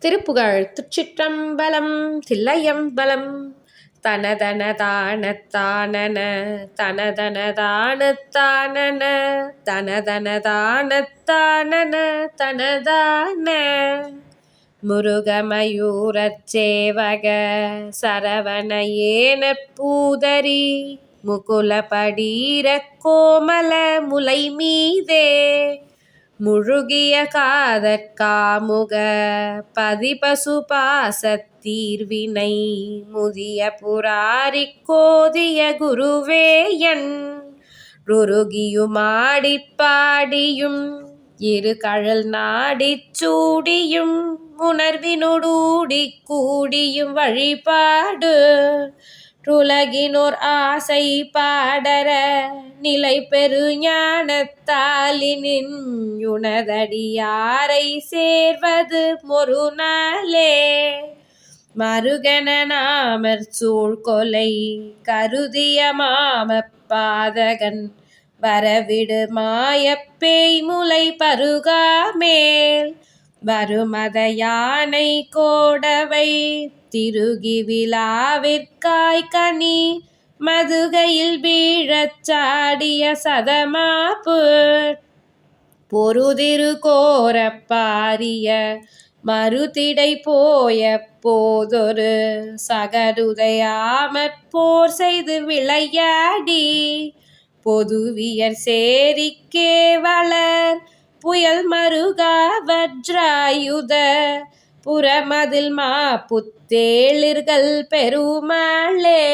திருப்புகழ் திருச்சிற்றம்பலம் தில்லையம்பலம் தனதனதானத்தானன தனதனதானத்தானன தனதனதானத்தானன தனதான முருகமயூரச் சேவக சரவண ஏனப் பூதரி முகுலபடீர கோமல முலை மீதே முழுகிய காதற்காமுக பதிபசுபாசத் தீர்வினை முதிய புராரிக் கோதிய குருவேயன் ருருகியுமாடிப் பாடியும் இரு கழல் நாடிச் சூடியும் உணர்வினொடூடிக் கூடியும் வழிபாடு உலகினோர் ஆசை பாடர நிலை பெரு ஞானத்தாலினின் உனதடியாரை சேர்வது ஒரு நாளே மருகன நாமர் சூழ்கொலை கருதிய மாமப் பாதகன் வரவிடு மாயப் பேய்முலை பருகாமேல் வருமத யானை கோடவை திருகி விழாவிற்காய் கனி மதுகையில் வீழச் சாடிய சதமாப்பு பொருதிரு கோரப் பாரிய மறுதிடை போய போதொரு சகருதையாமற் போர் செய்து விளையாடி பொதுவியர் சேரிக்கே வளர் புயல் மருகா வஜ்ராயுத புறமதில் மாப்புத்தேளிர்கள் பெருமாளே.